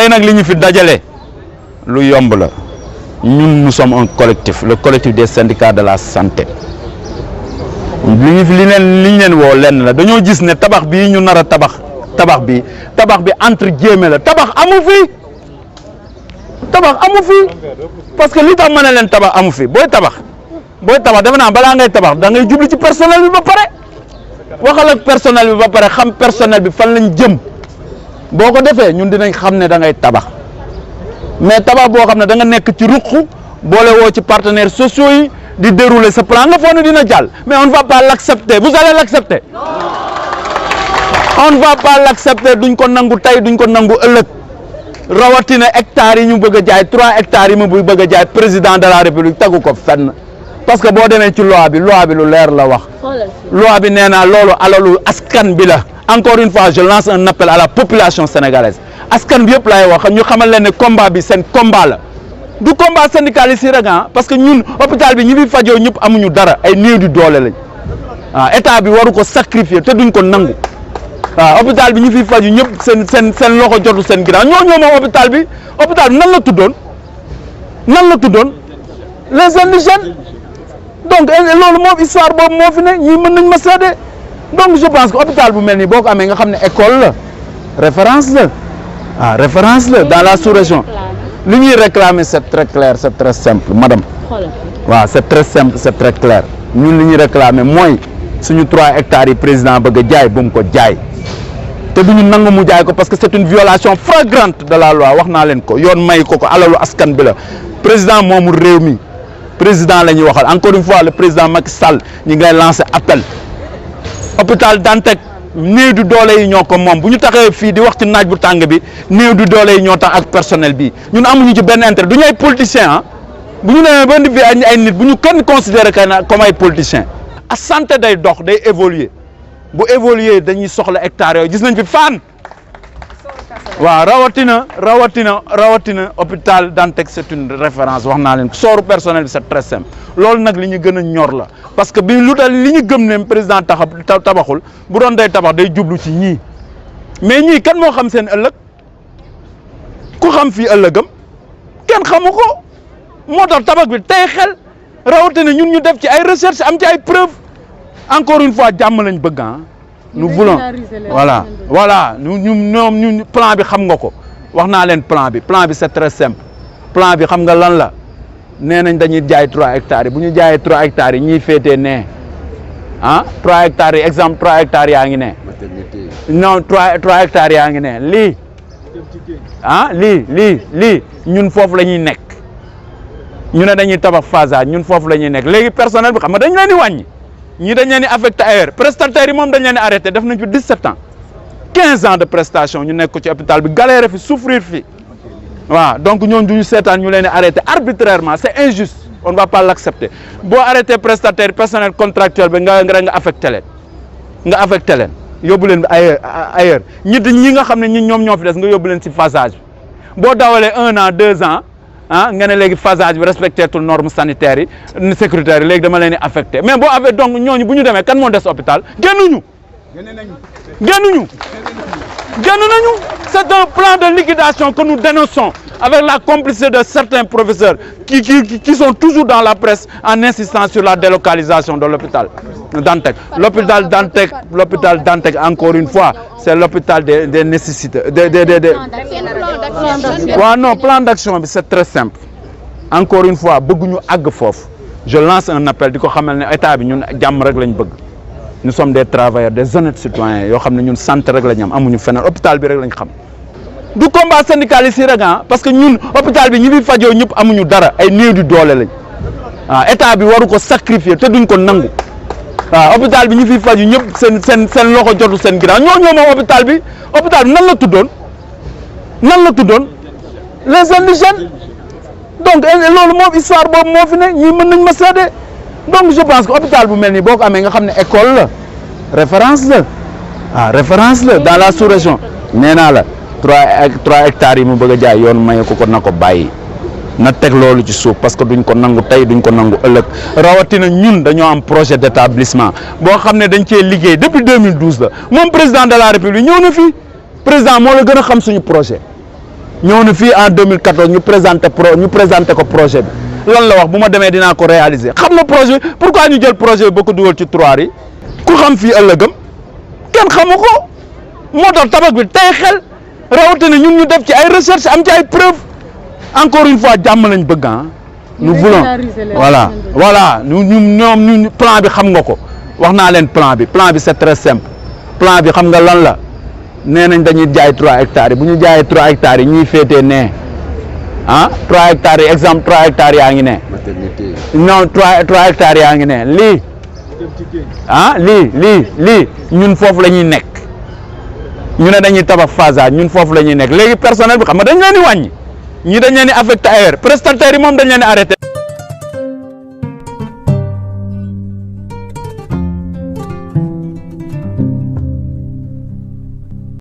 tey nag li ñu fi dajale lu yomb la ñun nous sommes un collectif, le collectif des syndicats de la santé. li ñu leen woo lenn la dañoo gis ne tabax bii ñu nar a tabax bi entre guillemets la tabax amu fi parce que li tax ma ne leen tabax amu fi booy tabax defe naa balaa ngay tabax da ngay jublu ci personnel bi ba pare waxal ak personnel bi ba pare xam personnel bi fan lañ jëm boo ko defee ñun dinañ xam ne da ngay tabax mais tabax boo xam ne da nga nekk ci ruq boole woo ci partenaires sociaux yi di dérouler ce plan nga foog ne dina jàll mais on ne va pas l'accepter. Vous allez l'accepter? On ne va pas l'accepter. duñ ko nangu tey duñ ko nangu ëllëg rawatina hectares yi ñu bëgg a jaay 3 hectares yi mu bëgg a jaay président de la république tegu ko fenn parce que boo demee ci loi bi lu leer la wax. loi bi nee naa loolu alalu askan bi la. Encore une fois je lance un appel à la population sénégalaise askan bi yëpp laay wax ñu xamal leen ne combat bi seen combat la. du combat syndicaliste yi rek parce que ñun hôpital bi ñi fi fajoo ñëpp amuñu dara ay néew di doole lañ état bi waru ko sacrifier te duñ ko nangu hôpital bi ñi fi faju ñëpp seen loxo jotu seen ginnaaw ñoo moom hôpital bi nan la tuddoon les indigènes donc loolu moom histoire boobu moo fi ne ñii mën nañ ma seede donc je pense que hôpital bu mel nii boo ko amee nga xam ne école la référence la dans la sous-région. li ñuy réclamer c'est très clair c'est très simple madame waaw c'est très simple c'est très clair ñun li ñuy réclamer mooy suñu 3 hectares yi président bëgg a jaay bu mu ko jaay te duñu nangu mu jaay ko parce que c'est une violation flagrante de la loi wax naa leen ko yoon may ko alalu askan bi la président moomu réew mi président la ñuy waxal encore une fois le président Macky Sall ñu ngi lay lancer appel hôpital Dantec néew du doole yi ñoo ko moom bu ñu taxee fii di wax ci naaj bu tàng bi néew du doole yi ñoo tax ak personnel bi ñun amuñu ci benn intérêt du ñu ay politiciens bu ñu demee ba indi fi ay nit bu ñu kenn considéré comme ay politiciens. a santé day dox day évoluer bu évoluer dañuy soxla hectares yooyu gis nañ fi Fann waaw rawatina hôpital Dantec c'est une référence wax naa leen sooru personnel bi c'est très simple loolu nag li ñu gën a ñor la parce que bi lu tax li ñu gëm ne président tabaxul bu doon day tabax day jublu ci ñii mais ñii kan moo xam seen ëllëg ku xam fii ëllëgam kenn xamu ko moo tax tabax bi tey xel rawatina ñun ñu def ci ay recherche am ci ay preuves encore une fois jàmm lañ bëgg nous voulons voilà ñu plan bi xam nga ko wax naa leen plan bi c'est très simple plan bi xam nga lan la nee nañ dañuy jaay 3 hectares yi bu ñu jaayee 3 hectares yi ñiy féetee nee 3 hectares yi exemple 3 hectares yaa ngi ne non 3 hectares yaa ngi ne lii ñun foofu la ñuy nekk ñu ne dañuy tabax phasage ñun foofu la ñuy nekk léegi personnel bi xam nga dañ leen di wàññi ñii dañ leen di affecté ailleurs prestataires yi moom dañ leen di arrêté def nañ fi 17 ans 15 ans de prestation ñu nekk ci hôpital bi galère fi souffrir fi waaw donc ñoom du ñu seetaan ñu leen di arrêté arbitrairement c'est injuste on ne va pas l'accepter boo arrêté prestataire personnel contractuel bi nga affecté leen yóbbu leen ailleurs ñi nga xam ne ñoom ñoo fi des nga yóbbu leen ci phasage bi boo dawalee 1 an 2 ans nga ne léegi phasage bi respecté tul normes sanitaires yi sécuritaires yi léegi dama leen di affecté mais boo affecté donc ñooñu bu ñu demee kan moo des hôpital génnuñu c'est un plan de liquidation que nous dénonçons avec la complicité de certains professeurs qui sont toujours dans la presse en insistant sur la délocalisation de l'hôpital Dantec. L'hôpital Dantec, encore une fois, c'est l'hôpital des nécessités. Non, plan d'action, c'est très simple. Encore une fois, je lance un appel. Nous sommes des travailleurs, des honnêtes citoyens. Nous sommes des hôpital. Du combat syndicaliste parce que nous, hôpital, nous faisons des dara, ay néew di doole lañ. État bi waru ko sacrifier te duñ ko nangu. Hôpital bi ñi fi faju ñëpp seen loxo jotu seen ginnaaw ñoo moom hôpital bi nan la tuddoon les indigènes donc loolu moom histoire boobu moo fi ne ñii mën nañ ma seede donc je pense que hôpital bu mel nii boo ko amee nga xam ne école la référence la dans la sous-région nee naa la 3 hectares yi mu bëgg a jaay yoon maye ko na ko bàyyi na teg loolu ci suuf parce que duñ ko nangu tey duñ ko nangu ëllëg rawatina ñun dañoo am projet d'établissement boo xam ne dañ cee liggéey depuis 2012 la moom président de la république ñëw na fi président moo la gën a xam suñu projet ñëw na fii en 2014 ñu présenté ko projet bi lan la wax bu ma demee dinaa ko réaliser xam na projet bi pourquoi ñu jël projet bi ba ko dugal ci tiroir yi ku xam fii ëllëgam kenn xamu ko moo tax tabax bi tey xel rawatina ñun ñu def ci ay recherche am ci ay preuve encore une fois jàmm lañ bëgg ah. nous voulons voilà ñoom plan bi xam nga ko wax naa leen plan bi c'est très simple plan bi xam nga lan la nee nañ dañuy jaay 3 hectares yi bu ñu jaayee 3 hectares yi ñuy féetee nee ah 3 hectares yi exemple 3 hectares yaa ngi ne non 3 hectares yaa ngi ne lii ah lii ñun foofu la ñuy nekk ñu ne dañuy tabax phasage ñun foofu la ñuy nekk léegi personnel bi xam nga dañ leen di wàññi ñi dañ leen di affecté ailleurs prestataires yi moom dañ leen di arrêté